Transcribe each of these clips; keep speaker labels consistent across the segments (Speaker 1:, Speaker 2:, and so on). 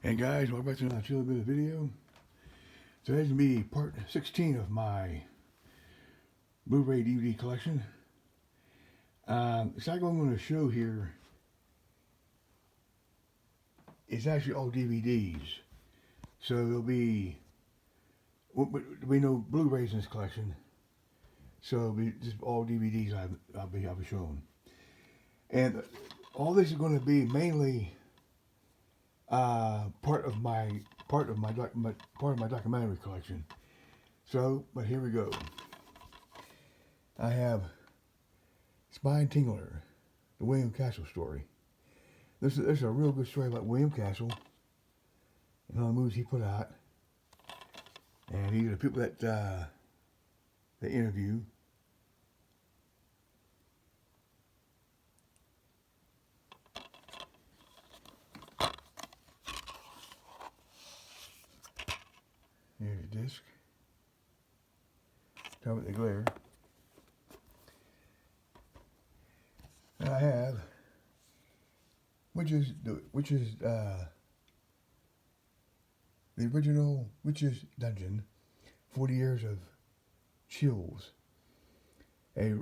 Speaker 1: Hey guys, welcome back to another chill bit of video. Today's gonna be part 16 of my Blu-ray DVD collection. Exactly what I'm going to show here is actually all DVDs. So there'll be no Blu-rays in this collection. So it'll be just all DVDs I'll be showing. And all this is going to be mainly part of my documentary collection. So, but here we go. I have Spine Tingler, the William Castle story. This is a real good story about William Castle and all the movies he put out. And these are the people that they interview. Here's the disc. Tell me the glare. And I have, which is the original Witch's Dungeon, 40 Years of Chills. A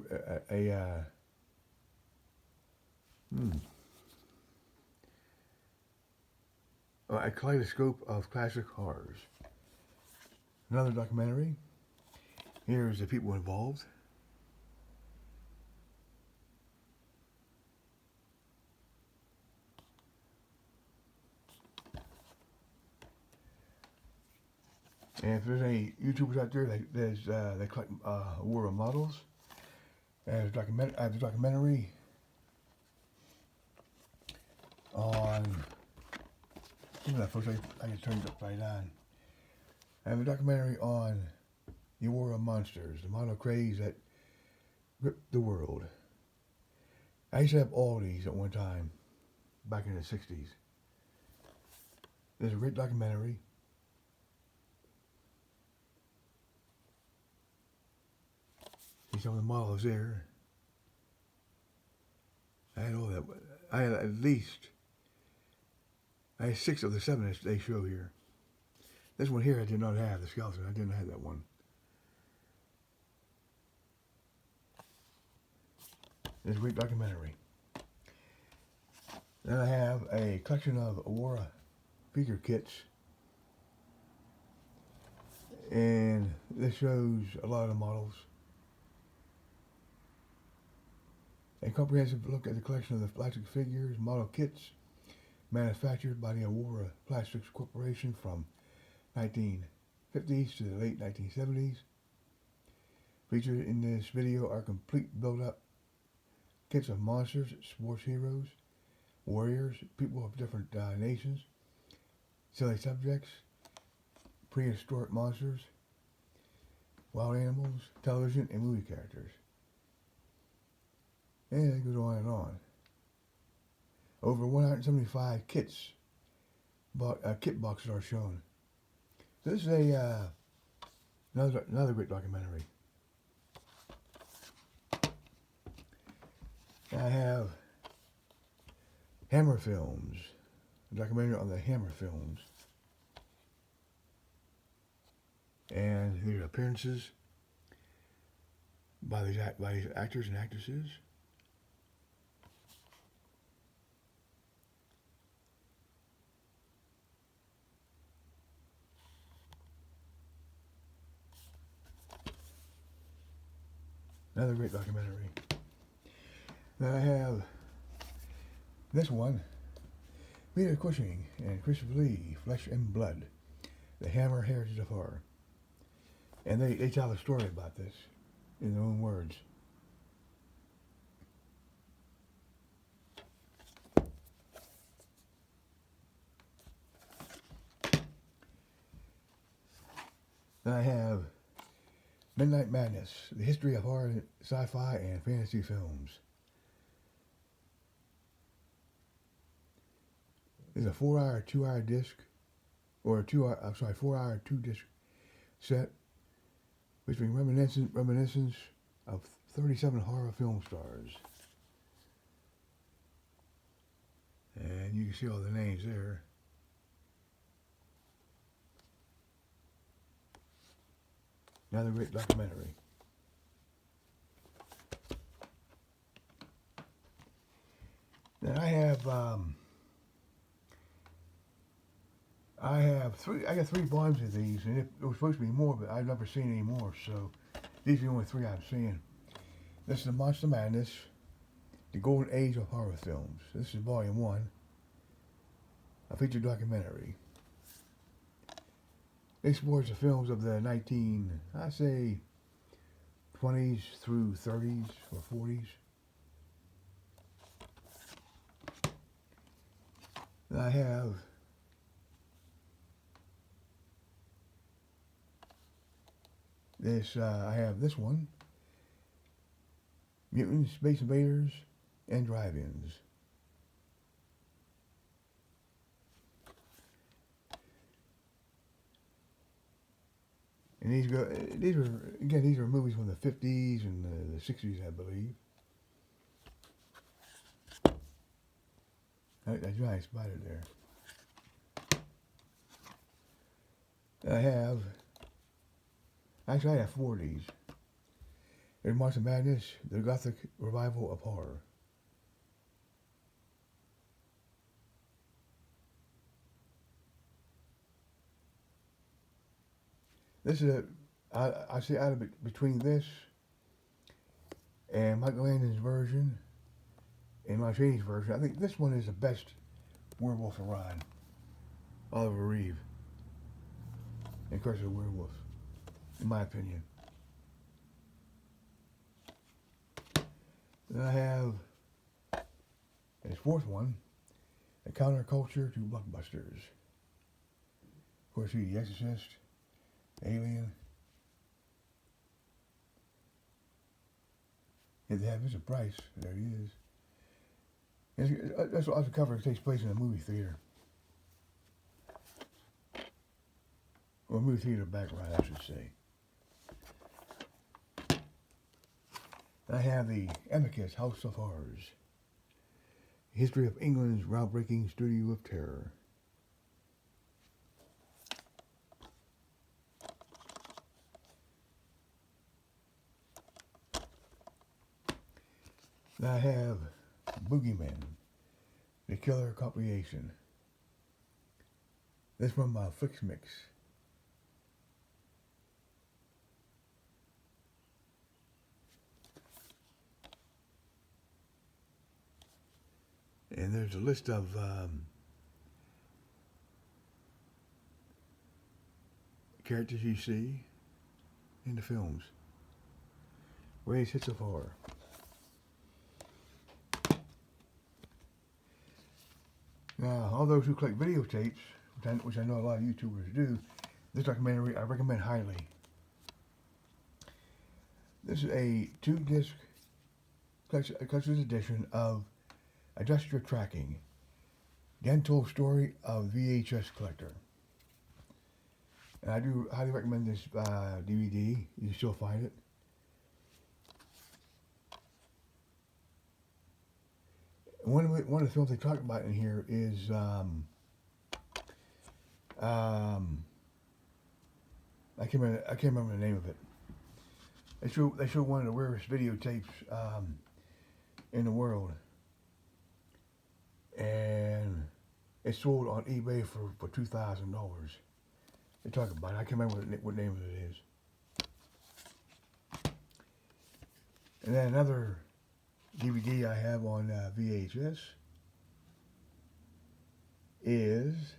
Speaker 1: kaleidoscope of classic horrors. Another documentary. Here's the people involved. And if there's any YouTubers out there they collect war of models, I have a documentary on. Look at that, folks! I just turned it upside down. I have a documentary on the war of monsters, the model craze that gripped the world. I used to have all these at one time, back in the 60s. There's a great documentary. See some of the models there. I had all that. I had I had 6 of the 7 that they show here. This one here I did not have, the skeleton. I didn't have that one. It's a great documentary. Then I have a collection of Aurora figure kits. And this shows a lot of the models. A comprehensive look at the collection of the plastic figures, model kits, manufactured by the Aurora Plastics Corporation from 1950s to the late 1970s. Featured in this video are complete build-up kits of monsters, sports heroes, warriors, people of different nations, silly subjects, prehistoric monsters, wild animals, television, and movie characters. And it goes on and on. Over 175 kits, kit boxes are shown. So this is another great documentary. I have Hammer Films, a documentary on the Hammer Films. And these are appearances by these actors and actresses. Another great documentary. Then I have this one, Peter Cushing and Christopher Lee, Flesh and Blood, The Hammer Heritage of Horror. And they tell a story about this in their own words. Then I have Midnight Madness, the history of horror, sci-fi, and fantasy films. It's a 4-hour, 2-hour disc, or a 4-hour, 2-disc set, featuring reminiscence of 37 horror film stars. And you can see all the names there. Another great documentary. Then I got 3 volumes of these, and it was supposed to be more, but I've never seen any more, so these are the only 3 I've seen. This is the Monster Madness, the Golden Age of Horror Films. This is volume 1, a feature documentary. It explores the films of the 20s through 30s or 40s. And I have this one, Mutants, Space Invaders, and Drive-Ins. And these are movies from the 50s and the 60s, I believe. That giant spider there. I have 4 of these. There's Monster Madness, the Gothic Revival of Horror. This is I say out of it between this and Michael Landon's version and my Cheney's version, I think this one is the best werewolf around. Oliver Reeve and Curse of the Werewolf, in my opinion. Then I have this 4th one, a counterculture to blockbusters. Of course, The Exorcist, Alien. If they have Vincent Price, there he is. And that's also cover. It takes place in a movie theater. Or a movie theater background, I should say. I have the Amicus House of Horrors. History of England's groundbreaking studio of terror. I have Boogeyman, the Killer Compilation. This from Flix Mix. And there's a list of characters you see in the films. Greatest hits of horror. Now, all those who collect videotapes, which I know a lot of YouTubers do, this documentary I recommend highly. This is a 2-disc collector's edition of Adjust Your Tracking, the untold story of VHS collector. And I do highly recommend this DVD. You can still find it. One of the films they talk about in here is I can't remember the name of it. They show one of the rarest videotapes in the world, and it's sold on eBay for $2,000. They talk about it. I can't remember what name it is. And then another DVD I have on VHS is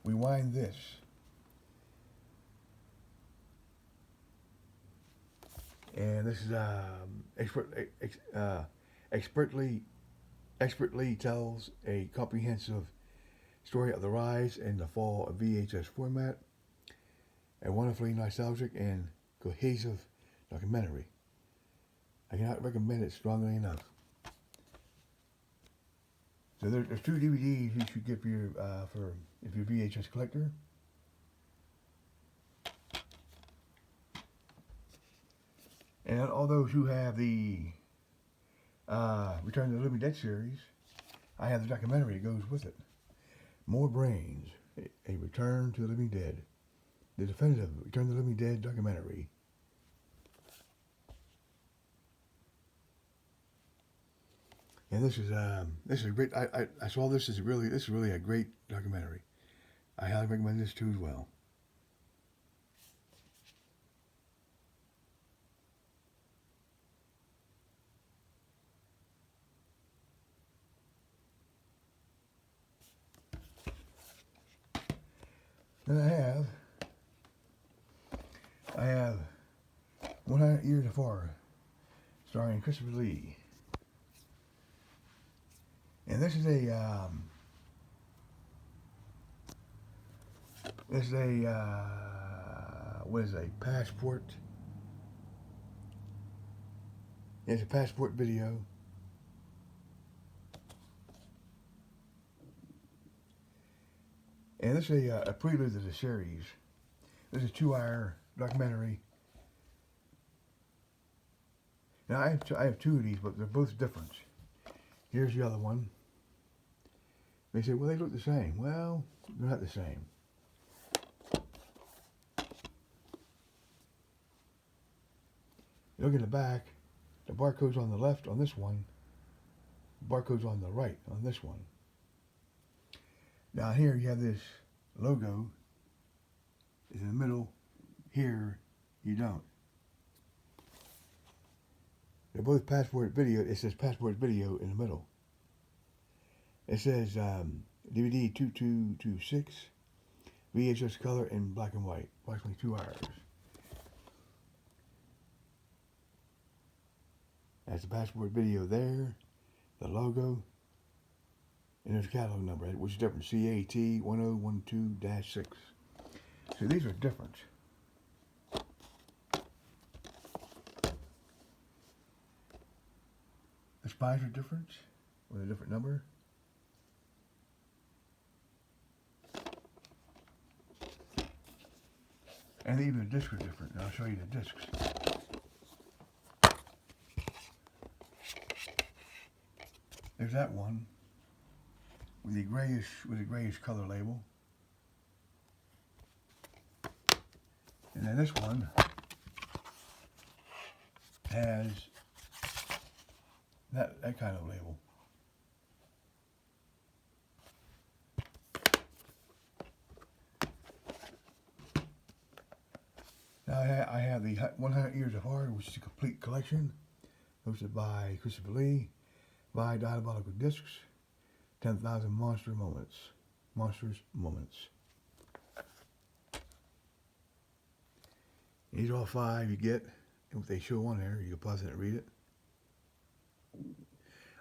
Speaker 1: Rewind This. And this is expertly tells a comprehensive story of the rise and the fall of VHS format, a wonderfully nostalgic and cohesive documentary. I cannot recommend it strongly enough. So there's 2 DVDs you should get for if you're a VHS collector. And all those who have the Return of the Living Dead series, I have the documentary that goes with it. More Brains, A Return to the Living Dead. The definitive Return to the Living Dead documentary. And this is a great. I saw this is really a great documentary. I highly recommend this too as well. Then I have 100 Years of Horror, starring Christopher Lee. And this is a what is it, a passport? It's a passport video. And this is a prelude to the series. This is a 2-hour documentary. Now I have 2 of these, but they're both different. Here's the other one. They say, well, they look the same. Well, they're not the same. You look at the back, the barcode's on the left on this one, the barcode's on the right on this one. Down here you have this logo, it's in the middle, here you don't. They're both passport video, it says passport video in the middle. It says DVD 2226, VHS color in black and white, approximately 2 hours. That's the passport video there, the logo, and there's a catalog number, which is different, CAT 1012-6. So these are different. The spies are different, with a different number. And even the discs are different. Now I'll show you the discs. There's that one with the grayish color label. And then this one has that kind of label. Now I have the 100 Years of Horror, which is a complete collection, hosted by Christopher Lee, by Diabolical Discs, 10,000 Monsters Moments. These are all 5 you get, and what they show on there, you can pause it and read it.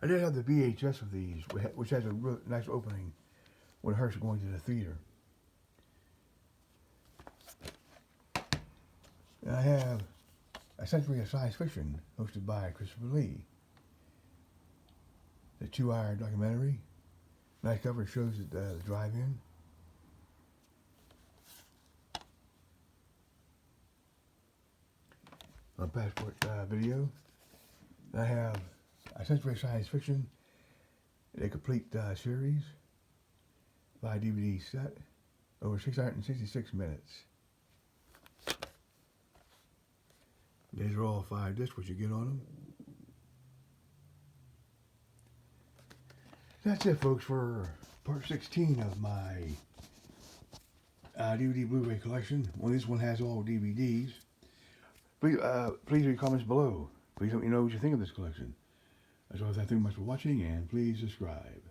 Speaker 1: I did have the VHS of these, which has a real nice opening when Hearst going to the theater. And I have A Century of Science Fiction, hosted by Christopher Lee. The 2-hour documentary. Nice cover, shows the drive-in. On passport video. I have A Century of Science Fiction, a complete series by DVD set, over 666 minutes. These are all 5 discs, what you get on them. That's it, folks, for part 16 of my DVD Blu-ray collection. Well, this one has all DVDs. Please leave your comments below. Please let me know what you think of this collection. As always, thank you very much for watching, and please subscribe.